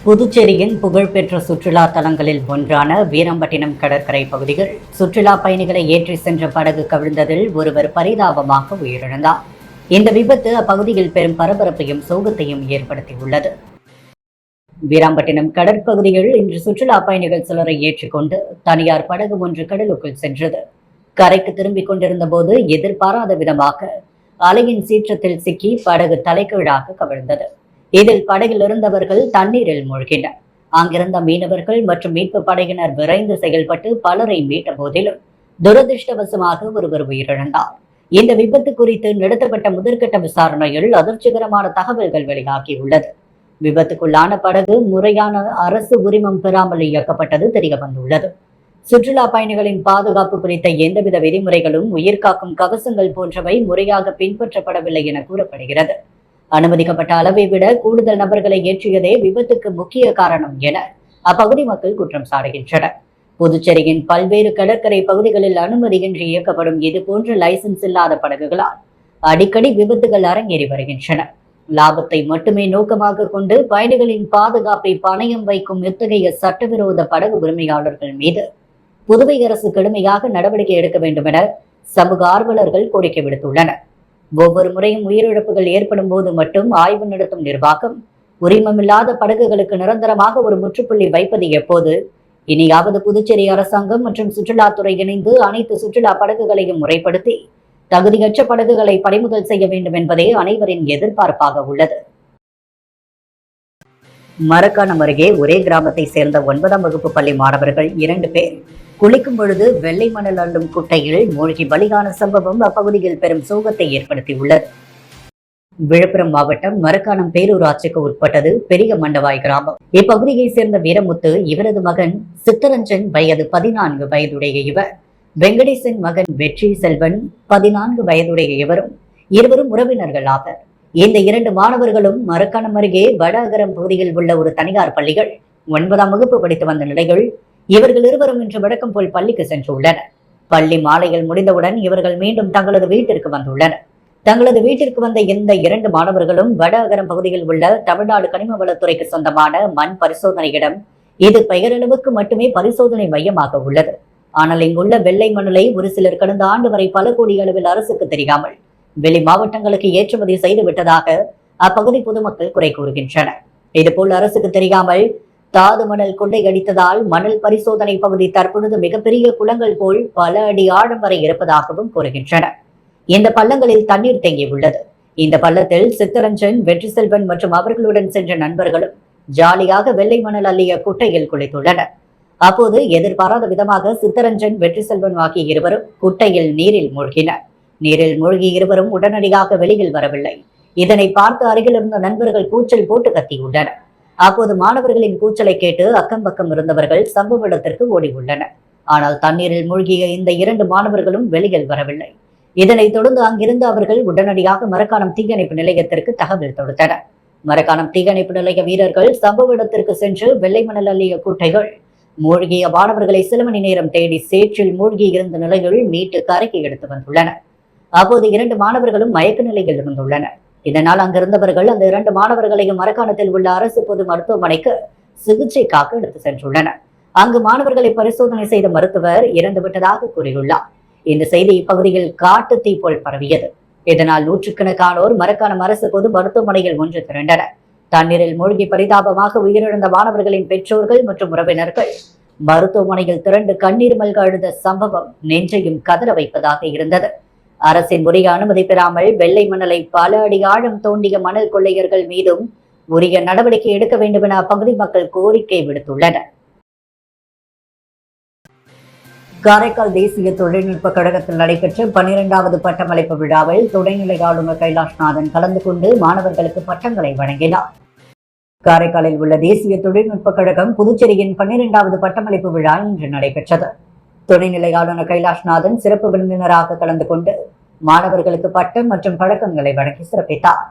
புதுச்சேரியின் புகழ்பெற்ற சுற்றுலா தலங்களில் ஒன்றான வீராம்பட்டினம் கடற்கரை பகுதிகள் சுற்றுலா பயணிகளை ஏற்றி சென்ற படகு கவிழ்ந்ததில் ஒருவர் பரிதாபமாக உயிரிழந்தார். இந்த விபத்து அப்பகுதியில் பெரும் பரபரப்பையும் சோகத்தையும் ஏற்படுத்தியுள்ளது. வீராம்பட்டினம் கடற்பகுதியில் இன்று சுற்றுலா பயணிகள் சிலரை ஏற்றிக்கொண்டு தனியார் படகு ஒன்று கடலுக்குள் சென்றது. கரைக்கு திரும்பிக் கொண்டிருந்த போது எதிர்பாராத விதமாக அலையின் சீற்றத்தில் சிக்கி படகு தலைகீழாக கவிழ்ந்தது. இதில் படகில் இருந்தவர்கள் தண்ணீரில் மூழ்கினர். அங்கிருந்த மீனவர்கள் மற்றும் மீட்பு படையினர் விரைந்து செயல்பட்டு பலரை மீட்ட போதிலும் துரதிருஷ்டவசமாக ஒருவர் உயிரிழந்தார். இந்த விபத்து குறித்து நடத்தப்பட்ட முதற்கட்ட விசாரணையில் அதிர்ச்சிகரமான தகவல்கள் வெளியாகியுள்ளது. விபத்துக்குள்ளான படகு முறையான அரசு உரிமம் பெறாமல் இயக்கப்பட்டது தெரிய வந்துள்ளது. சுற்றுலா பயணிகளின் பாதுகாப்பு குறித்த எந்தவித விதிமுறைகளும் உயிர்காக்கும் கவசங்கள் போன்றவை முறையாக பின்பற்றப்படவில்லை என கூறப்படுகிறது. அனுமதிக்கப்பட்ட அளவை விட கூடுதல் நபர்களை ஏற்றியதே விபத்துக்கு முக்கிய காரணம் என அப்பகுதி மக்கள் குற்றம் சாட்டுகின்றனர். புதுச்சேரியின் பல்வேறு கடற்கரை பகுதிகளில் அனுமதியின்றி இயக்கப்படும் இதுபோன்ற லைசன்ஸ் இல்லாத படகுகளால் அடிக்கடி விபத்துகள் அரங்கேறி வருகின்றன. லாபத்தை மட்டுமே நோக்கமாக கொண்டு பயணிகளின் பாதுகாப்பை பணயம் வைக்கும் இத்தகைய சட்டவிரோத படகு உரிமையாளர்கள் மீது புதுவை அரசு கடுமையாக நடவடிக்கை எடுக்க வேண்டும் என சமூக ஆர்வலர்கள் கோரிக்கை விடுத்துள்ளனர். ஒவ்வொரு முறையும் உயிரிழப்புகள் ஏற்படும் போது மட்டும் ஆய்வு நடத்தும் நிர்வாகம் உரிமமில்லாத படகுகளுக்கு நிரந்தரமாக ஒரு முற்றுப்புள்ளி வைப்பது எப்போது? இனியாவது புதுச்சேரி அரசாங்கம் மற்றும் சுற்றுலாத்துறை இணைந்து அனைத்து சுற்றுலா படகுகளையும் முறைப்படுத்தி தகுதியற்ற படகுகளை பறிமுதல் செய்ய வேண்டும் என்பதே அனைவரின் எதிர்பார்ப்பாக உள்ளது. மரக்காணம் அருகே ஒரே கிராமத்தை சேர்ந்த 9ஆம் வகுப்பு பள்ளி மாணவர்கள் 2 பேர் குளிக்கும் பொழுது வெள்ளை மணல் அள்ளும் குட்டையில் மூழ்கி பலியான சம்பவம் அப்பகுதியில் பெரும் சோகத்தை ஏற்படுத்தியுள்ளது. விழுப்புரம் மாவட்டம் மரக்காணம் பேரூராட்சிக்கு உட்பட்டது பெரிய மண்டவாய் கிராமம். இப்பகுதியை சேர்ந்த வீரமுத்து, இவரது மகன் சித்தரஞ்சன் வயது 14 வயதுடைய இவர், வெங்கடேசன் மகன் வெற்றி செல்வன் 14 வயதுடைய இவரும் இருவரும் உறவினர்கள் ஆவர். இந்த 2 மாணவர்களும் மரக்காணம் அருகே வட அகரம் பகுதியில் உள்ள ஒரு தனியார் பள்ளிகள் 9ஆம் வகுப்பு படித்து வந்த நிலையில் இவர்கள் இருவரும் இன்று வழக்கம் போல் பள்ளிக்கு சென்றுள்ளனர். பள்ளி மாலையில் முடிந்தவுடன் இவர்கள் மீண்டும் தங்களது வீட்டிற்கு வந்துள்ளனர். தங்களது வீட்டிற்கு வந்த இந்த 2 மாணவர்களும் வட அகரம் பகுதியில் உள்ள தமிழ்நாடு கனிம வளத்துறைக்கு சொந்தமான மண் பரிசோதனை இடம் இது பெயரளவுக்கு மட்டுமே பரிசோதனை மையமாக உள்ளது. ஆனால் இங்குள்ள வெள்ளை மணலை ஒரு சிலர் கடந்த ஆண்டு வரை பல கோடி அளவில் அரசுக்கு தெரியாமல் வெளி மாவட்டங்களுக்கு ஏற்றுமதி செய்து விட்டதாக அப்பகுதி பொதுமக்கள் குறை கூறுகின்றனர். இதுபோல் அரசுக்கு தெரியாமல் தாது மணல் கொள்ளையடித்ததால் மணல் பரிசோதனை பகுதி தற்பொழுது மிகப்பெரிய குளங்கள் போல் பல அடி ஆழம் வரை இருப்பதாகவும் கூறுகின்றனர். இந்த பள்ளங்களில் தண்ணீர் தேங்கியுள்ளது. இந்த பள்ளத்தில் சித்தரஞ்சன், வெற்றி செல்வன் மற்றும் அவர்களுடன் சென்ற நண்பர்களும் ஜாலியாக வெள்ளை மணல் அள்ளிய குட்டையில் குளித்துள்ளனர். அப்போது எதிர்பாராத விதமாக சித்தரஞ்சன், வெற்றி செல்வன் ஆகிய இருவரும் குட்டையில் நீரில் மூழ்கினர். நீரில் மூழ்கி இருவரும் உடனடியாக வெளியில் வரவில்லை. இதனை பார்த்து அருகில் இருந்த நண்பர்கள் கூச்சல் போட்டு கத்தியுள்ளனர். அப்போது மாணவர்களின் கூச்சலை கேட்டு அக்கம் பக்கம் இருந்தவர்கள் சம்பவ இடத்திற்கு ஓடி உள்ளனர். ஆனால் தண்ணீரில் மூழ்கிய இந்த 2 மாணவர்களும் வெளியில் வரவில்லை. இதனைத் தொடர்ந்து அங்கிருந்து அவர்கள் உடனடியாக மரக்காணம் தீயணைப்பு நிலையத்திற்கு தகவல் கொடுத்தனர். மரக்காணம் தீயணைப்பு நிலைய வீரர்கள் சம்பவ இடத்திற்கு சென்று வெள்ளை மணல் அள்ளிய குட்டைகள் மூழ்கிய மாணவர்களை சில மணி நேரம் தேடி சேற்றில் மூழ்கி இருந்த நிலையில் மீட்டு கரைக்கு எடுத்து வந்துள்ளனர். அப்போது 2 மாணவர்களும் மயக்க நிலையில் இருந்துள்ளனர். இதனால் அங்கிருந்தவர்கள் அந்த 2 மாணவர்களையும் மரக்காணத்தில் உள்ள அரசு பொது மருத்துவமனைக்கு சிகிச்சைக்காக எடுத்து சென்றுள்ளனர். அங்கு மாணவர்களை பரிசோதனை செய்த மருத்துவர் இறந்துவிட்டதாக கூறியுள்ளார். இந்த செய்தி இப்பகுதியில் காட்டு தீ போல் பரவியது. இதனால் நூற்றுக்கணக்கானோர் மரக்காணம் அரசு பொது மருத்துவமனையில் ஒன்று திரண்டனர். தண்ணீரில் மூழ்கி பரிதாபமாக உயிரிழந்த மாணவர்களின் பெற்றோர்கள் மற்றும் உறவினர்கள் மருத்துவமனையில் திரண்டு கண்ணீர் மல்க அழுத சம்பவம் நெஞ்சையும் கதற வைப்பதாக இருந்தது. அரசின் உரிய அனுமதி பெறாமல் வெள்ளை மணலை பல அடி ஆழம் தோண்டிய மணல் கொள்ளையர்கள் மீதும் உரிய நடவடிக்கை எடுக்க வேண்டும் என அப்பகுதி மக்கள் கோரிக்கை விடுத்துள்ளனர். காரைக்கால் தேசிய தொழில்நுட்ப கழகத்தில் நடைபெற்ற 12வது பட்டமளிப்பு விழாவில் துணைநிலை ஆளுநர் கைலாஷ்நாதன் கலந்து கொண்டு மாணவர்களுக்கு பட்டங்களை வழங்கினார். காரைக்காலில் உள்ள தேசிய தொழில்நுட்ப கழகம் புதுச்சேரியின் 12வது பட்டமளிப்பு விழா இன்று நடைபெற்றது. துணைநிலை ஆளுநர் கைலாஷ்நாதன் சிறப்பு விருந்தினராக கலந்து கொண்டு மாணவர்களுக்கு பட்டம் மற்றும் பழக்கங்களை வழங்கி சிறப்பித்தார்.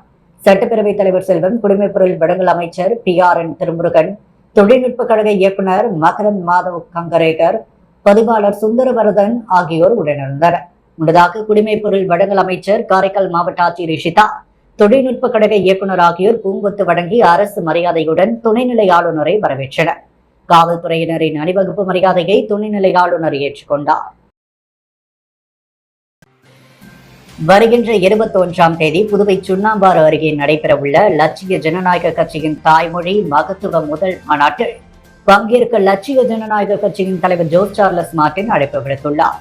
சட்டப்பேரவைத் தலைவர் செல்வம், குடிமைப்பொருள் வழங்கல் அமைச்சர் PRN திருமுருகன், தொழில்நுட்ப கழக இயக்குநர் மகரந்த் மாதவ் கங்கரேகர், பதிவாளர் சுந்தரவரதன் ஆகியோர் உடனிருந்தனர். முன்னதாக குடிமைப்பொருள் வழங்கல் அமைச்சர், காரைக்கால் மாவட்ட ஆட்சியர் ரிஷிதா, தொழில்நுட்ப கழக இயக்குநர் ஆகியோர் பூங்கொத்து வழங்கி அரசு மரியாதையுடன் துணைநிலை ஆளுநரை வரவேற்றனர். காவல்துறையினரின் அணிவகுப்பு மரியாதையை துணைநிலை ஆளுநர் ஏற்றுக்கொண்டார். வருகின்ற 21ஆம் தேதி புதுவை சுண்ணாம்பாறு அருகே நடைபெறவுள்ள லட்சிய ஜனநாயக கட்சியின் தாய்மொழி மகத்துவ முதல் மாநாட்டில் பங்கேற்க லட்சிய ஜனநாயக கட்சியின் தலைவர் ஜோஸ் சார்லஸ் மார்ட்டின் அழைப்பு விடுத்துள்ளார்.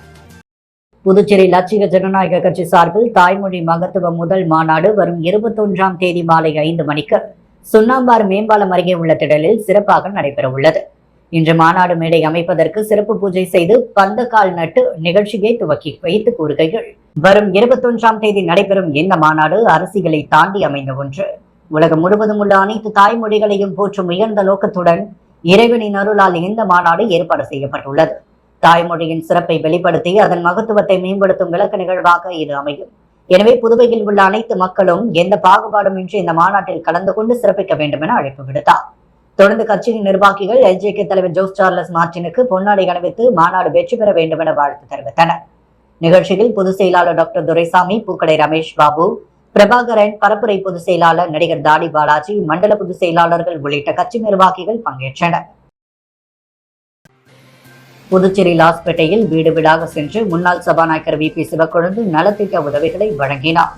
புதுச்சேரி லட்சிய ஜனநாயக கட்சி சார்பில் தாய்மொழி மகத்துவ முதல் மாநாடு வரும் 21ஆம் தேதி மாலை 5 மணிக்கு சுண்ணாம்பாறு மேம்பாலம் அருகே உள்ள திடலில் சிறப்பாக நடைபெறவுள்ளது. இன்று மாநாடு மேடை அமைப்பதற்கு சிறப்பு பூஜை செய்து பந்தக்கால் நட்டு நிகழ்ச்சியை துவக்கி வைத்து கூறுகையில், வரும் 21ஆம் தேதி நடைபெறும் இந்த மாநாடு அரசியலை தாண்டி அமைந்த ஒன்று. உலகம் முழுவதும் உள்ள அனைத்து தாய்மொழிகளையும் போற்றும் உயர்ந்த நோக்கத்துடன் இறைவனின் அருளால் இந்த மாநாடு ஏற்பாடு செய்யப்பட்டுள்ளது. தாய்மொழியின் சிறப்பை வெளிப்படுத்தி அதன் மகத்துவத்தை மேம்படுத்தும் விளக்க நிகழ்வாக இது அமையும். எனவே புதுவையில் உள்ள அனைத்து மக்களும் எந்த பாகுபாடும் இன்றி இந்த மாநாட்டில் கலந்து கொண்டு சிறப்பிக்க வேண்டும் என அழைப்பு விடுத்தார். தொடர்ந்து கட்சியின் நிர்வாகிகள் எல்ஜேகே தலைவர் ஜோஸ் சார்லஸ் மார்ட்டினுக்கு பொன்னாடை அணிவித்து மாநாடு வெற்றி பெற வேண்டும் என வாழ்த்து தெரிவித்தனர். நிகழ்ச்சியில் பொதுச் செயலாளர் டாக்டர் துரைசாமி, பூக்கடை ரமேஷ் பாபு, பிரபாகரன், பரப்புரை பொதுச் செயலாளர் நடிகர் தாடி பாலாஜி, மண்டல பொதுச் செயலாளர்கள் உள்ளிட்ட கட்சி நிர்வாகிகள் பங்கேற்றனர். புதுச்சேரி லாஸ்பேட்டையில் வீடு வீடாக சென்று முன்னாள் சபாநாயகர் VP சிவக்கொழுந்து நலத்திட்ட உதவிகளை வழங்கினார்.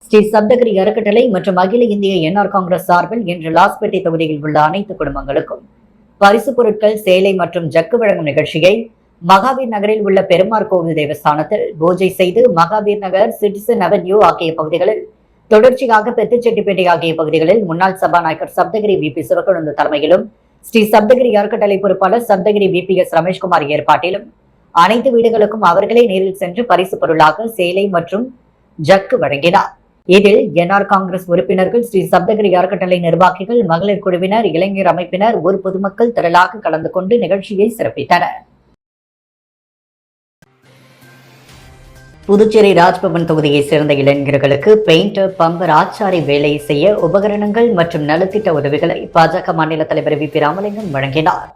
ஸ்ரீ சப்தகிரி அறக்கட்டளை மற்றும் அகில இந்திய NR காங்கிரஸ் சார்பில் இன்று லாஸ்பேட்டை தொகுதியில் உள்ள அனைத்து குடும்பங்களுக்கும் பரிசு பொருட்கள், சேலை மற்றும் ஜக்கு வழங்கும் நிகழ்ச்சியை மகாவீர் நகரில் உள்ள பெருமாள் கோவில் தேவஸ்தானத்தில் பூஜை செய்து மகாவீர் நகர், சிட்டிசன் அவென்யூ ஆகிய பகுதிகளில் தொடர்ச்சியாக பெத்துச்செட்டிப்பேட்டை ஆகிய பகுதிகளில் முன்னாள் சபாநாயகர் சப்தகிரி VP சிவக்கொழுந்து தலைமையிலும் ஸ்ரீ சப்தகிரி அறக்கட்டளை பொறுப்பாளர் சப்தகிரி VPS ரமேஷ்குமார் ஏற்பாட்டிலும் அனைத்து வீடுகளுக்கும் அவர்களே நேரில் சென்று பரிசு பொருளாக சேலை மற்றும் ஜக்கு வழங்கினார். இதில் NR காங்கிரஸ் உறுப்பினர்கள், ஸ்ரீ சப்தகிரி அறக்கட்டளை நிர்வாகிகள், மகளிர் குழுவினர், இளைஞர் அமைப்பினர், ஊர் பொதுமக்கள் திரளாக கலந்து கொண்டு நிகழ்ச்சியை சிறப்பித்தனர். புதுச்சேரி ராஜ்பவன் தொகுதியைச் சேர்ந்த இளைஞர்களுக்கு பெயிண்டர், பம்பர், ஆச்சாரி வேலை செய்ய உபகரணங்கள் மற்றும் நலத்திட்ட உதவிகளை பாஜக மாநில தலைவர் VP ராமலிங்கம் வழங்கினார்.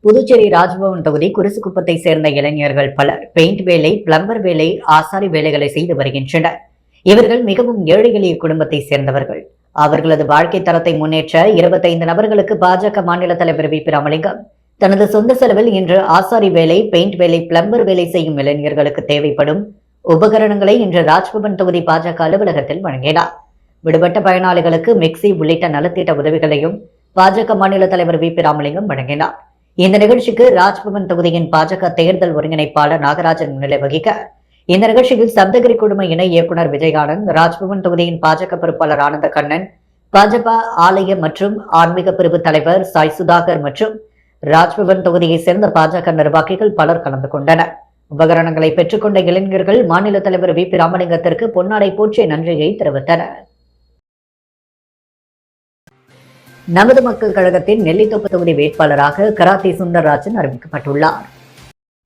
புதுச்சேரி ராஜ்பவன் தொகுதி குருசுக்குப்பத்தை சேர்ந்த இளைஞர்கள் பலர் பெயிண்ட் வேலை, பிளம்பர் வேலை, ஆசாரி வேலைகளை செய்து வருகின்றனர். இவர்கள் மிகவும் ஏழை எளிய குடும்பத்தை சேர்ந்தவர்கள். அவர்களது வாழ்க்கை தரத்தை முன்னேற்ற 25 நபர்களுக்கு பாஜக மாநில தலைவர் VP ராமலிங்கம் தனது சொந்த செலவில் இன்று ஆசாரி வேலை, பெயிண்ட் வேலை, பிளம்பர் வேலை செய்யும் இளைஞர்களுக்கு தேவைப்படும் உபகரணங்களை இன்று ராஜ்பவன் தொகுதி பாஜக அலுவலகத்தில் வழங்கினார். விடுபட்ட பயனாளிகளுக்கு மிக்சி உள்ளிட்ட நலத்திட்ட உதவிகளையும் பாஜக மாநில தலைவர் VP ராமலிங்கம் வழங்கினார். இந்த நிகழ்ச்சிக்கு ராஜ்பவன் தொகுதியின் பாஜக தேர்தல் ஒருங்கிணைப்பாளர் நாகராஜன் முன்னிலை வகிக்க இந்த நிகழ்ச்சியில் சப்தகிரி குழும இணை இயக்குநர் விஜயானந்த், ராஜ்பவன் தொகுதியின் பாஜக பொறுப்பாளர் ஆனந்த கண்ணன், பாஜக ஆலய மற்றும் ஆன்மீக பிரிவு தலைவர் சாய் சுதாகர் மற்றும் ராஜ்பவன் தொகுதியைச் சேர்ந்த பாஜக நிர்வாகிகள் பலர் கலந்து கொண்டனர். உபகரணங்களை பெற்றுக்கொண்ட இளைஞர்கள் மாநில தலைவர் VP ராமலிங்கத்திற்கு பொன்னாடை போற்றிய நன்றியை தெரிவித்தனர். நமது மக்கள் கழகத்தின் நெல்லித்தோப்பு தொகுதி வேட்பாளராக கராத்தே சுந்தரராஜன் அறிவிக்கப்பட்டுள்ளார்.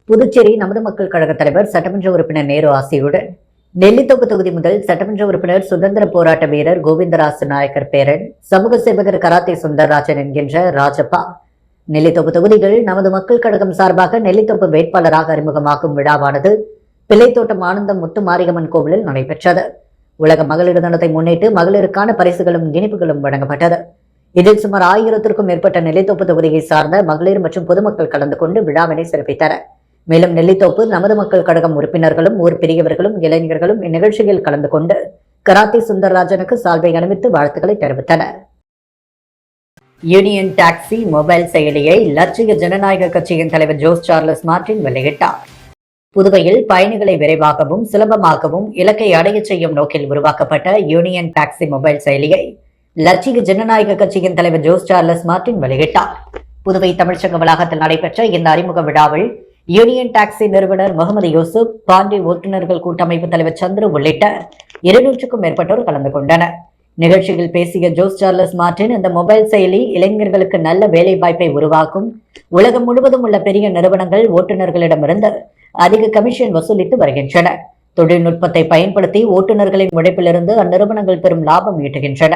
புதுச்சேரி நமது மக்கள் கழக தலைவர் சட்டமன்ற உறுப்பினர் நேரு ஆசியுடன் நெல்லித்தோப்பு தொகுதி முதல் சட்டமன்ற உறுப்பினர், சுதந்திர போராட்ட வீரர் கோவிந்தராசு நாயக்கர் பேரன், சமூக சேவகர் கராத்தே சுந்தரராஜன் என்கின்ற ராஜப்பா நெல்லித்தோப்பு தொகுதிகள் நமது மக்கள் கழகம் சார்பாக நெல்லித்தோப்பு வேட்பாளராக அறிமுகமாகும் விழாவானது பிள்ளைத்தோட்டம் ஆனந்தம் முத்து மாரியம்மன் கோவிலில் நடைபெற்றது. உலக மகளிர் தினத்தை முன்னிட்டு மகளிருக்கான பரிசுகளும் இனிப்புகளும் வழங்கப்பட்டது. இதில் சுமார் 1000த்திற்கும் மேற்பட்ட நெல்லித்தோப்பு தொகுதியை சார்ந்த மகளிர் மற்றும் பொதுமக்கள் கலந்து கொண்டு விழாவினை சிறப்பித்தனர். மேலும் நெல்லித்தோப்பு நமது மக்கள் கழகம் உறுப்பினர்களும், ஊர் பெரியவர்களும், இளைஞர்களும் இந்நிகழ்ச்சியில் கலந்து கொண்டு கராத்தே சுந்தரராஜனுக்கு சால்வை அணிவித்து வாழ்த்துக்களை தெரிவித்தனர். யூனியன் டாக்ஸி மொபைல் செயலியை லட்சிய ஜனநாயக கட்சியின் தலைவர் ஜோஸ் சார்லஸ் மார்ட்டின் வெளியிட்டார். புதுவையில் பயணிகளை விரைவாகவும் சுலபமாகவும் இலக்கை அடைய செய்யும் நோக்கில் உருவாக்கப்பட்ட யூனியன் டாக்ஸி மொபைல் செயலியை லட்சிய ஜனநாயக கட்சியின் தலைவர் ஜோஸ் சார்லஸ் மார்ட்டின் வெளியிட்டார். புதுவை தமிழ்ச்சங்க வளாகத்தில் நடைபெற்ற இந்த அறிமுக விழாவில் யூனியன் டாக்ஸி நிறுவனர் முகமது யூசுப், பாண்டி ஓட்டுநர்கள் கூட்டமைப்பு தலைவர் சந்திர உள்ளிட்ட 200க்கும் மேற்பட்டோர் கலந்து கொண்டனர். நிகழ்ச்சியில் பேசிய ஜோஸ் சார்லஸ் மார்ட்டின், இந்த மொபைல் செயலி இளைஞர்களுக்கு நல்ல வேலை வாய்ப்பை உருவாக்கும். உலகம் முழுவதும் உள்ள பெரிய நிறுவனங்கள் ஓட்டுநர்களிடமிருந்து அதிக கமிஷன் வசூலித்து வருகின்றன. தொழில்நுட்பத்தை பயன்படுத்தி ஓட்டுநர்களின் உழைப்பிலிருந்து அந்நிறுவனங்கள் பெரும் லாபம் ஈட்டுகின்றன.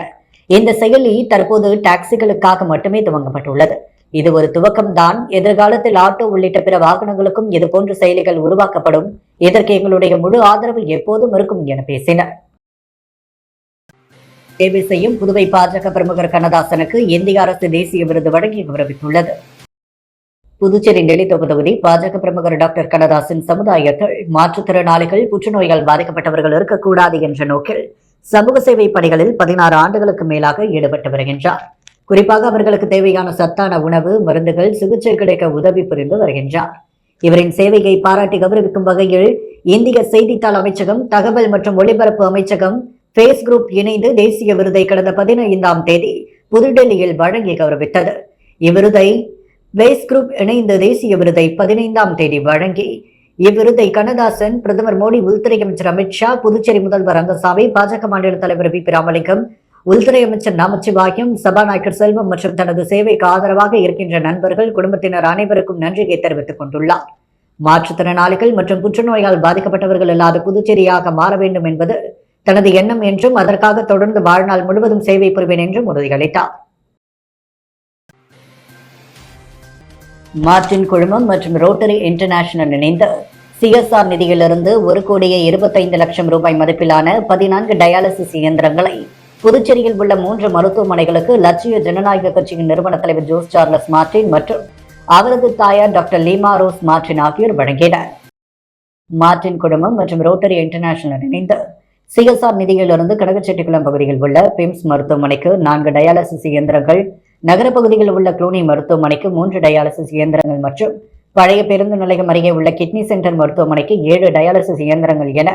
இந்த செயலி தற்போது டாக்ஸிகளுக்காக மட்டுமே துவங்கப்பட்டுள்ளது. இது ஒரு துவக்கம்தான். எதிர்காலத்தில் ஆட்டோ உள்ளிட்ட பிற வாகனங்களுக்கும் இதுபோன்ற செயலிகள் உருவாக்கப்படும். இதற்கு எங்களுடைய முழு ஆதரவு எப்போதும் இருக்கும் என பேசினர். சேவை செய்யும் புதுவை பாஜக பிரமுகர் கண்ணதாசனுக்கு இந்திய அரசு தேசிய விருது வழங்கி கௌரவித்துள்ளது. புதுச்சேரி நெல்லித்தோப்பு தொகுதி பாஜக பிரமுகர் டாக்டர் கண்ணதாசன் சமுதாயத்தில் மாற்றுத்திறனாளிகள் புற்றுநோயால் பாதிக்கப்பட்டவர்கள் இருக்கக்கூடாது என்ற நோக்கில் சமூக சேவை பணிகளில் 16 ஆண்டுகளுக்கு மேலாக ஈடுபட்டு வருகின்றார். குறிப்பாக அவர்களுக்கு தேவையான சத்தான உணவு, மருந்துகள், சிகிச்சை கிடைக்க உதவி புரிந்து வருகின்றார். இவரின் சேவையை பாராட்டி கௌரவிக்கும் வகையில் இந்திய செய்தித்தாள் அமைச்சகம், தகவல் மற்றும் ஒலிபரப்பு அமைச்சகம், பேஸ் குரூப் இணைந்து தேசிய விருதை கடந்த 15ஆம் தேதி புதுடெல்லியில் வழங்கி கௌரவித்தது. இவ்விருதை பேஸ் குரூப் இணைந்து தேசிய விருதை 15ஆம் தேதி வழங்கி இவ்விருதை கண்ணதாசன், பிரதமர் மோடி, உள்துறை அமைச்சர் அமித்ஷா, புதுச்சேரி முதல்வர் ரங்கசாமி, பாஜக மாநில தலைவர் வி. பி. ராமலிங்கம், உள்துறை அமைச்சர் நமச்சிவாயம், சபாநாயகர் செல்வம் மற்றும் தனது சேவைக்கு ஆதரவாக இருக்கின்ற நண்பர்கள், குடும்பத்தினர் அனைவருக்கும் நன்றியை தெரிவித்துக் கொண்டுள்ளார். மாற்றுத்திறனாளிகள் மற்றும் புற்றுநோயால் பாதிக்கப்பட்டவர்கள் இல்லாத புதுச்சேரியாக மாற வேண்டும் என்பது தனது எண்ணம் என்றும் அதற்காக தொடர்ந்து வாழ்நாள் முழுவதும் சேவை புரிவேன் என்றும் உறுதியளித்தார். மார்டின் குழுமம் மற்றும் ரோட்டரி இன்டர்நேஷனல் இணைந்து CSR நிதியிலிருந்து 1,25,00,000 ரூபாய் மதிப்பிலான 14 டயாலிசிஸ் இயந்திரங்களை புதுச்சேரியில் உள்ள 3 மருத்துவமனைகளுக்கு லட்சிய ஜனநாயக கட்சியின் நிறுவன தலைவர் ஜோஸ் சார்லஸ் மார்டின் மற்றும் அவரது தாயார் டாக்டர் லீமா ரோஸ் மார்டின் ஆகியோர் வழங்கினர். மார்டின் குழுமம் மற்றும் ரோட்டரி இன்டர்நேஷனல் இணைந்து CSR நிதியிலிருந்து கடகச்செட்டிக்குளம் பகுதியில் உள்ள பிம்ஸ் மருத்துவமனைக்கு 4 டயாலிசிஸ் இயந்திரங்கள், நகரப்பகுதியில் உள்ள குளூனி மருத்துவமனைக்கு 3 டயாலிசிஸ் இயந்திரங்கள் மற்றும் பழைய பேருந்து நிலையம் அருகே உள்ள கிட்னி சென்டர் மருத்துவமனைக்கு 7 டயாலிசிஸ் இயந்திரங்கள் என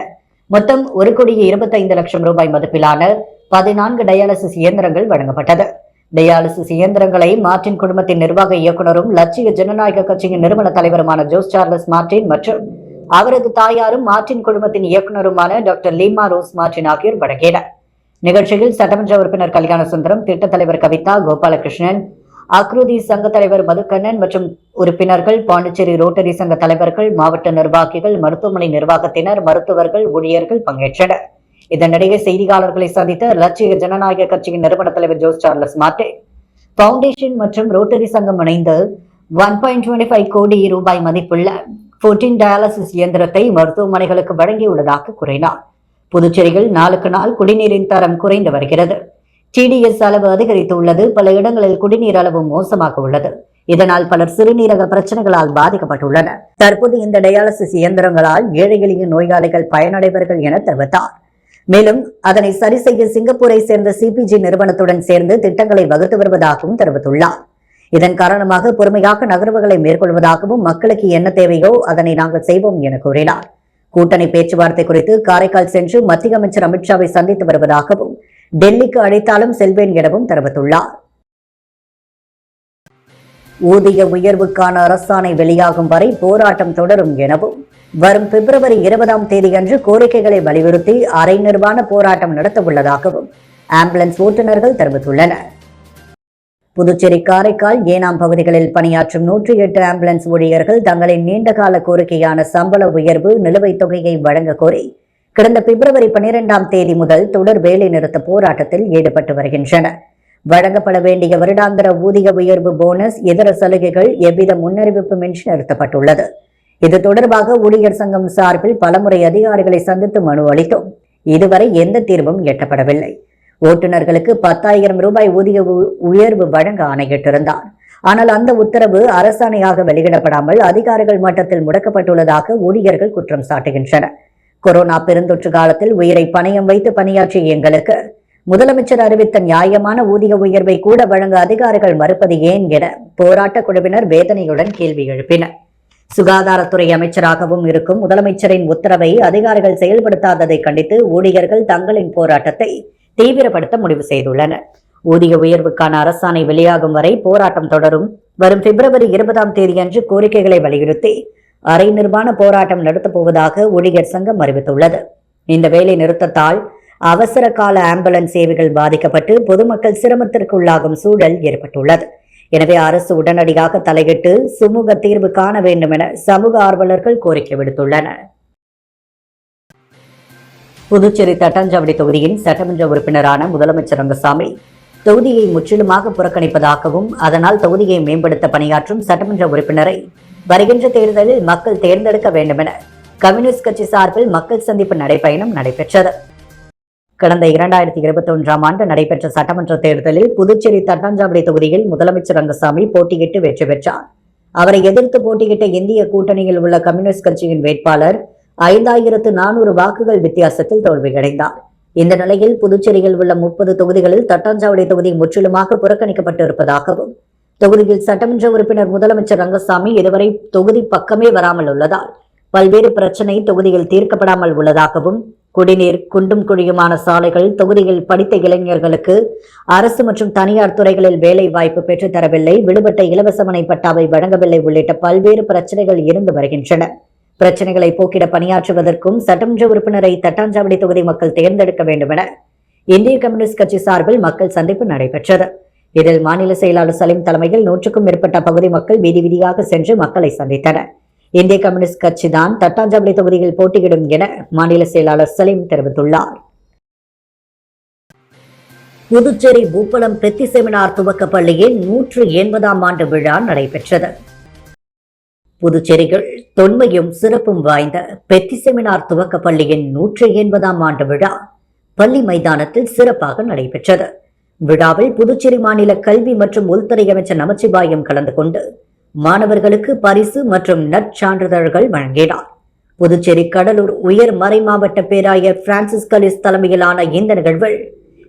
மொத்தம் 1,25,00,000 ரூபாய் மதிப்பிலான 14 டயாலிசிஸ் இயந்திரங்கள் வழங்கப்பட்டது. டயாலிசிஸ் இயந்திரங்களை மார்டின் குடும்பத்தின் நிர்வாக இயக்குநரும் லட்சிய ஜனநாயக கட்சியின் நிறுவன தலைவருமான ஜோஸ் சார்லஸ் மார்டின் மற்றும் அவரது தாயாரும் மார்டின் குழுமத்தின் இயக்குநருமான டாக்டர் லீமா ரோஸ் மார்டின் ஆகியோர் வழங்கினர். நிகழ்ச்சியில் சட்டமன்ற உறுப்பினர் கல்யாண சுந்தரம், திட்டத் தலைவர் கவிதா, கோபாலகிருஷ்ணன், அக்ருதி சங்க தலைவர் மதுக்கண்ணன் மற்றும் உறுப்பினர்கள், பாண்டிச்சேரி ரோட்டரி சங்க தலைவர்கள், மாவட்ட நிர்வாகிகள், மருத்துவமனை நிர்வாகத்தினர், மருத்துவர்கள், ஊழியர்கள் பங்கேற்றனர். இதனிடையே செய்தியாளர்களை சந்தித்த லட்சிய ஜனநாயக கட்சியின் நிறுவன தலைவர் ஜோஸ் சார்லஸ் மார்டின், பவுண்டேஷன் மற்றும் ரோட்டரி சங்கம் இணைந்து 1.25 கோடி ரூபாய் மதிப்புள்ள 14 டயாலிசிஸ் இயந்திரத்தை மருத்துவமனைகளுக்கு வழங்கியுள்ளதாக கூறினார். புதுச்சேரியில் நாளுக்கு நாள் குடிநீரின் தரம் குறைந்து வருகிறது. TDS அளவு அதிகரித்துள்ளது. பல இடங்களில் குடிநீர் அளவு மோசமாக உள்ளது. இதனால் பலர் சிறுநீரக பிரச்சனைகளால் பாதிக்கப்பட்டுள்ளனர். தற்போது இந்த டயாலிசிஸ் இயந்திரங்களால் ஏழை எளிய நோயாளிகள் பயனடைவார்கள் என தெரிவித்தார். மேலும் அதனை சரி செய்ய சிங்கப்பூரை சேர்ந்த CPG நிறுவனத்துடன் சேர்ந்து திட்டங்களை வகுத்து வருவதாகவும் தெரிவித்துள்ளார். இதன் காரணமாக பொறுமையாக நகர்வுகளை மேற்கொள்வதாகவும் மக்களுக்கு என்ன தேவையோ அதனை நாங்கள் செய்வோம் என கூறினார். கூட்டணி பேச்சுவார்த்தை குறித்து காரைக்கால் சென்று மத்திய அமைச்சர் அமித்ஷாவை சந்தித்து வருவதாகவும், டெல்லிக்கு அழைத்தாலும் செல்வேன் எனவும் தெரிவித்துள்ளார். ஊதிய உயர்வுக்கான அரசாணை வெளியாகும் வரை போராட்டம் தொடரும் எனவும், வரும் பிப்ரவரி 20ஆம் தேதியன்று கோரிக்கைகளை வலியுறுத்தி அரை நிர்வாண போராட்டம் நடத்த உள்ளதாகவும் ஆம்புலன்ஸ் ஓட்டுநர்கள் தெரிவித்துள்ளனர். புதுச்சேரி, காரைக்கால், ஏனாம் பகுதிகளில் பணியாற்றும் 108 ஆம்புலன்ஸ் ஊழியர்கள் தங்களின் நீண்டகால கோரிக்கையான சம்பள உயர்வு, நிலுவைத் தொகையை வழங்க கோரி கடந்த பிப்ரவரி 12ஆம் தேதி முதல் தொடர் வேலை நிறுத்த போராட்டத்தில் ஈடுபட்டு வருகின்றனர். வழங்கப்பட வேண்டிய வருடாந்திர ஊதிய உயர்வு, போனஸ், இதர சலுகைகள் எவ்வித முன்னறிவிப்புமின்றி நிறுத்தப்பட்டுள்ளது. இது தொடர்பாக ஊழியர் சங்கம் சார்பில் பலமுறை அதிகாரிகளை சந்தித்து மனு அளித்தோம். இதுவரை எந்த தீர்வும் எட்டப்படவில்லை. ஓட்டுநர்களுக்கு 10,000 ரூபாய் ஊதிய உயர்வு வழங்க ஆணையிட்டிருந்தார். ஆனால் அந்த உத்தரவு அரசாணையாக வெளியிடப்படாமல் அதிகாரிகள் மட்டத்தில் முடக்கப்பட்டுள்ளதாக ஊழியர்கள் குற்றம் சாட்டுகின்றனர். கொரோனா பெருந்தொற்று காலத்தில் உயிரை பணயம் வைத்து பணியாற்றிய எங்களுக்கு முதலமைச்சர் அறிவித்த நியாயமான ஊதிய உயர்வை கூட வழங்க அதிகாரிகள் மறுப்பது ஏன் என போராட்ட குழுவினர் வேதனையுடன் கேள்வி எழுப்பினர். சுகாதாரத்துறை அமைச்சராகவும் இருக்கும் முதலமைச்சரின் உத்தரவை அதிகாரிகள் செயல்படுத்தாததை கண்டித்து ஊழியர்கள் தங்களின் போராட்டத்தை தீவிரப்படுத்த முடிவு செய்துள்ளனர். ஊதிய உயர்வுக்கான அரசாணை வெளியாகும் வரை போராட்டம் தொடரும். வரும் பிப்ரவரி 20ஆம் தேதியன்று கோரிக்கைகளை வலியுறுத்தி அரை நிர்வாண போராட்டம் நடத்தப் போவதாக ஊழியர் சங்கம் அறிவித்துள்ளது. இந்த வேலை நிறுத்தத்தால் அவசர கால ஆம்புலன்ஸ் சேவைகள் பாதிக்கப்பட்டு பொதுமக்கள் சிரமத்திற்குள்ளாகும் சூழல் ஏற்பட்டுள்ளது. எனவே அரசு உடனடியாக தலையிட்டு சுமூக தீர்வு காண வேண்டும் என சமூக ஆர்வலர்கள் கோரிக்கை விடுத்துள்ளனர். புதுச்சேரி தட்டாஞ்சாவடி தொகுதியின் சட்டமன்ற உறுப்பினரான முதலமைச்சர் ரங்கசாமி தொகுதியை முற்றிலுமாக புறக்கணிப்பதாகவும், அதனால் தொகுதியை மேம்படுத்த பணியாற்றும் சட்டமன்ற உறுப்பினரை வருகின்ற தேர்தலில் மக்கள் தேர்ந்தெடுக்க வேண்டும் என கம்யூனிஸ்ட் கட்சி சார்பில் மக்கள் சந்திப்பு நடைபயணம் நடைபெற்றது. கடந்த 2021ஆம் ஆண்டு நடைபெற்ற சட்டமன்ற தேர்தலில் புதுச்சேரி தட்டாஞ்சாவடி தொகுதியில் முதலமைச்சர் ரங்கசாமி போட்டியிட்டு வெற்றி பெற்றார். அவரை எதிர்த்து போட்டியிட்ட இந்திய கூட்டணியில் உள்ள கம்யூனிஸ்ட் கட்சியின் வேட்பாளர் 5400 வாக்குகள் வித்தியாசத்தில் தோல்வியடைந்தார். இந்த நிலையில் புதுச்சேரியில் உள்ள 30 தொகுதிகளில் தட்டாஞ்சாவடி தொகுதி முற்றிலுமாக புறக்கணிக்கப்பட்டு இருப்பதாகவும், தொகுதியில் சட்டமன்ற உறுப்பினர் முதலமைச்சர் ரங்கசாமி இதுவரை தொகுதி பக்கமே வராமல் உள்ளதால் பல்வேறு பிரச்சனை தொகுதியில் தீர்க்கப்படாமல் உள்ளதாகவும், குடிநீர், குண்டும் குழியுமான சாலைகள், தொகுதியில் படித்த இளைஞர்களுக்கு அரசு மற்றும் தனியார் துறைகளில் வேலை வாய்ப்பு பெற்றுத்தரவில்லை, விடுபட்ட இலவசமனை பட்டாவை வழங்கவில்லை உள்ளிட்ட பல்வேறு பிரச்சனைகள் இருந்து வருகின்றன. பிரச்சனைகளை போக்கிட பணியாற்றுவதற்கும் சட்டமன்ற உறுப்பினரை தட்டாஞ்சாவடி தொகுதி மக்கள் தேர்ந்தெடுக்க வேண்டும் என இந்திய கம்யூனிஸ்ட் கட்சி சார்பில் மக்கள் சந்திப்பு நடைபெற்றது. இதில் மாநில செயலாளர் சலீம் தலைமையில் 100க்கும் மேற்பட்ட பகுதி மக்கள் வீதி வீதியாக சென்று மக்களை சந்தித்தனர். இந்திய கம்யூனிஸ்ட் கட்சி தான் தட்டாஞ்சாவடி தொகுதியில் போட்டியிடும் என மாநில செயலாளர் சலீம் தெரிவித்துள்ளார். புதுச்சேரி பூப்பளம் பெத்தி செமினார் துவக்க பள்ளியின் 180ஆம் ஆண்டு விழா நடைபெற்றது. புதுச்சேரியில் தொன்மையும் சிறப்பும் வாய்ந்த பெத்தி செமினார் துவக்க பள்ளியின் 180ஆம் ஆண்டு விழா பள்ளி மைதானத்தில் சிறப்பாக நடைபெற்றது. விழாவில் புதுச்சேரி மாநில கல்வி மற்றும் உள்துறை அமைச்சர் நமச்சிவாயம் கலந்து கொண்டு மாணவர்களுக்கு பரிசு மற்றும் நற்சான்றிதழ்கள் வழங்கினார். புதுச்சேரி கடலூர் உயர் மறை மாவட்ட பேராயர் பிரான்சிஸ் கலிஸ் தலைமையிலான இந்த நிகழ்வில்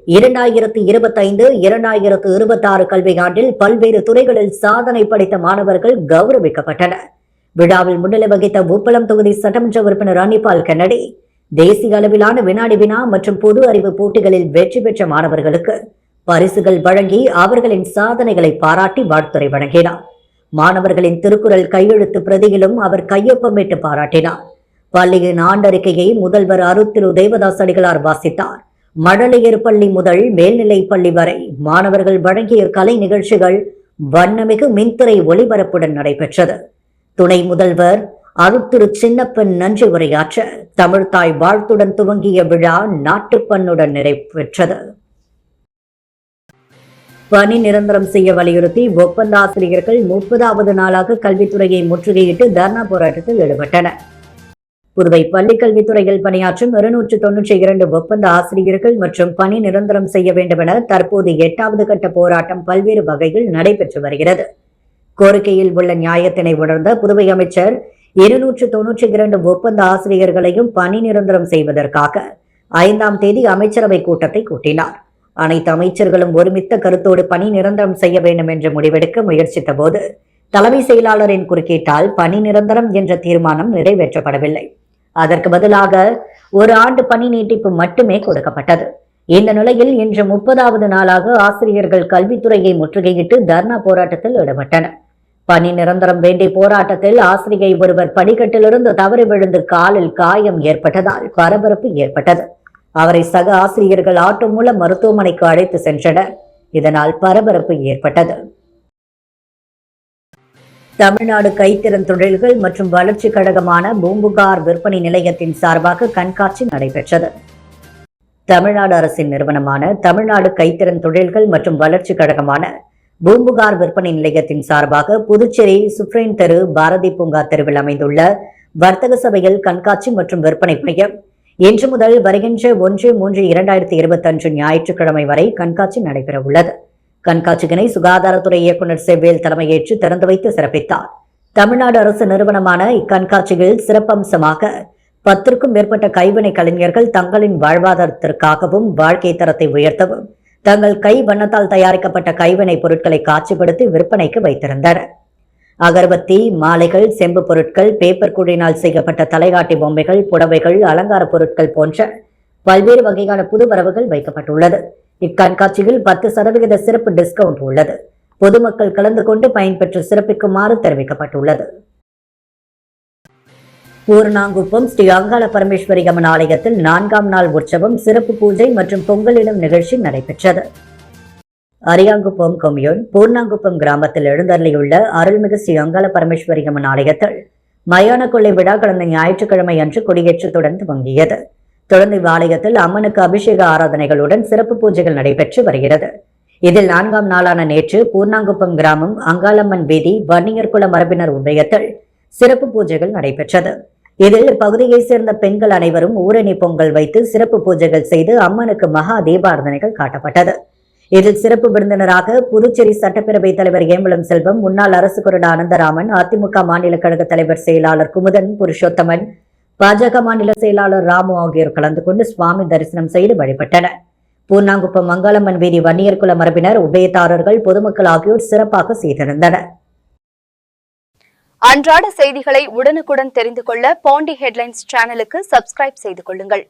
2025-2026 கல்வியாண்டில் பல்வேறு துறைகளில் சாதனை படைத்த மாணவர்கள் கௌரவிக்கப்பட்டனர். விழாவில் முன்னிலை வகித்த பூப்பளம் தொகுதி சட்டமன்ற உறுப்பினர் அனிபால் கென்னடி தேசிய அளவிலான வினாடி வினா மற்றும் பொது அறிவு போட்டிகளில் வெற்றி பெற்ற மாணவர்களுக்கு பரிசுகள் வழங்கி அவர்களின் சாதனைகளை பாராட்டி வாழ்த்துரை வழங்கினார். மாணவர்களின் திருக்குறள் கையெழுத்து பிரதியிலும் அவர் கையொப்பமிட்டு பாராட்டினார். பள்ளியின் ஆண்டறிக்கையை முதல்வர் அருத்திரு தேவதாஸ் அடிகளார் வாசித்தார். மழலையர் பள்ளி முதல் மேல்நிலை பள்ளி வரை மாணவர்கள் வழங்கிய கலை நிகழ்ச்சிகள் வண்ணமிகு மின்திரை ஒளிபரப்புடன் நடைபெற்றது. துணை முதல்வர் அருத்திரு சின்னப்பன் நன்றி உரையாற்ற தமிழ்தாய் வாழ்த்துடன் துவங்கிய விழா நாட்டுப்பண்ணுடன் நிறைவேற்றது. பணி நிரந்தரம் செய்ய வலியுறுத்தி ஒப்பந்த ஆசிரியர்கள் 30வது நாளாக கல்வித்துறையை முற்றுகையிட்டு தர்ணா போராட்டத்தில் ஈடுபட்டனர். புதுவை பள்ளிக்கல்வித்துறையில் பணியாற்றும் 292 ஒப்பந்த ஆசிரியர்கள் மற்றும் பணி நிரந்தரம் செய்ய வேண்டும் என தற்போது 8வது கட்ட போராட்டம் பல்வேறு வகையில் நடைபெற்று வருகிறது. கோரிக்கையில் உள்ள நியாயத்தினை உணர்ந்த புதுவை அமைச்சர் 292 ஒப்பந்த ஆசிரியர்களையும் பணி நிரந்தரம் செய்வதற்காக 5ஆம் தேதி அமைச்சரவை கூட்டத்தை கூட்டினார். அனைத்து அமைச்சர்களும் ஒருமித்த கருத்தோடு பணி நிரந்தரம் செய்ய வேண்டும் என்று முடிவெடுக்க முயற்சித்த போது தலைமை செயலாளரின் குறுக்கீட்டால் பணி நிரந்தரம் என்ற தீர்மானம் நிறைவேற்றப்படவில்லை. அதற்கு பதிலாக 1 ஆண்டு பணி நீட்டிப்பு மட்டுமே கொடுக்கப்பட்டது. இந்த நிலையில் இன்று 30வது நாளாக ஆசிரியர்கள் கல்வித்துறையை முற்றுகையிட்டு தர்ணா போராட்டத்தில் ஈடுபட்டனர். பணி நிரந்தரம் வேண்டிய போராட்டத்தில் ஆசிரியை ஒருவர் படிக்கட்டிலிருந்து தவறி விழுந்து காலில் காயம் ஏற்பட்டதால் பரபரப்பு ஏற்பட்டது. அவரை சக ஆசிரியர்கள் ஆட்டோ மூலம் மருத்துவமனைக்கு அழைத்து சென்றனர். இதனால் பரபரப்பு ஏற்பட்டது. தமிழ்நாடு கைத்திறன் தொழில்கள் மற்றும் வளர்ச்சி கழகமான பூம்புகார் விற்பனை நிலையத்தின் சார்பாக கண்காட்சி நடைபெற்றது. தமிழ்நாடு அரசின் நிறுவனமான தமிழ்நாடு கைத்திறன் தொழில்கள் மற்றும் வளர்ச்சி கழகமான பூம்புகார் விற்பனை நிலையத்தின் சார்பாக புதுச்சேரி சுப்ரீம் தெரு பாரதி பூங்கா தெருவில் அமைந்துள்ள வர்த்தக சபையில் கண்காட்சி மற்றும் விற்பனை மையம் இன்று முதல் வருகின்ற 1/3/2025 ஞாயிற்றுக்கிழமை வரை கண்காட்சி நடைபெற உள்ளது. கண்காட்சியினை சுகாதாரத்துறை இயக்குநர் செவ்வேல் தலைமையேற்று திறந்து வைத்து சிறப்பித்தார். தமிழ்நாடு அரசு நிறுவனமான இக்கண்காட்சியில் சிறப்பம்சமாக 10க்கும் மேற்பட்ட கைவினை கலைஞர்கள் தங்களின் வாழ்வாதாரத்திற்காகவும் வாழ்க்கை தரத்தை உயர்த்தவும் தங்கள் கை வண்ணத்தால் தயாரிக்கப்பட்ட கைவினை பொருட்களை காட்சிப்படுத்தி விற்பனைக்கு வைத்திருந்தனர். அகர்பத்தி, மாலைகள், செம்பு பொருட்கள், பேப்பர் கூடினால் செய்யப்பட்ட தலைகாட்டி பொம்மைகள், புடவைகள், அலங்கார பொருட்கள் போன்ற பல்வேறு வகையான புது வரவுகள் வைக்கப்பட்டுள்ளது. இக்கண்காட்சியில் 10% சிறப்பு டிஸ்கவுண்ட் உள்ளது. பொதுமக்கள் கலந்து கொண்டு பயன்பெற்று சிறப்பிக்குமாறு தெரிவிக்கப்பட்டுள்ளது. பூர்ணாங்குப்பம் ஸ்ரீ அங்காள பரமேஸ்வரி அம்மன் ஆலயத்தில் 4ஆம் நாள் உற்சவம், சிறப்பு பூஜை மற்றும் பொங்கலிடும் நிகழ்ச்சி நடைபெற்றது. அரியாங்குப்பம் கொம்யூன் பூர்ணாங்குப்பம் கிராமத்தில் எழுந்தருளியுள்ள அருள்மிகு ஸ்ரீ அங்காள பரமேஸ்வரி அம்மன் ஆலயத்தில் மயான கொள்ளை விழா கடந்த ஞாயிற்றுக்கிழமை அன்று கொடியேற்றத்துடன் துவங்கியது. தொடர்ந்து இவ்வாலயத்தில் அம்மனுக்கு அபிஷேக ஆராதனைகளுடன் சிறப்பு பூஜைகள் நடைபெற்று வருகிறது. இதில் 4ஆம் நாளான நேற்று பூர்ணாங்குப்பம் கிராமம் அங்காளம்மன் வீதி வன்னியர் குல மரபினர் உபயத்தில் சிறப்பு பூஜைகள் நடைபெற்றது. இதில் பகுதியைச் சேர்ந்த பெண்கள் அனைவரும் ஊரணி பொங்கல் வைத்து சிறப்பு பூஜைகள் செய்து அம்மனுக்கு மகா தீபாரதனைகள் காட்டப்பட்டது. இதில் சிறப்பு விருந்தினராக புதுச்சேரி சட்டப்பேரவைத் தலைவர் ஏம்பலம் செல்வம், முன்னாள் அரசு கொறடா அனந்தராமன், அதிமுக மாநில கழக தலைவர் செயலாளர் குமுதன் புருஷோத்தமன், பாஜக மாநில செயலாளர் ராமு ஆகியோர் கலந்து கொண்டு சுவாமி தரிசனம் செய்து வழிபட்டனர். பூர்ணாங்குப்பம் மங்களம்மன் வீதி வன்னியர் குல மரபினர், உபயதாரர்கள், பொதுமக்கள் ஆகியோர் சிறப்பாக செய்திருந்தனர். அன்றாட செய்திகளை உடனுக்குடன் தெரிந்து கொள்ள பாண்டி ஹெட்லைன்ஸ் சேனலுக்கு சப்ஸ்கிரைப் செய்து கொள்ளுங்கள்.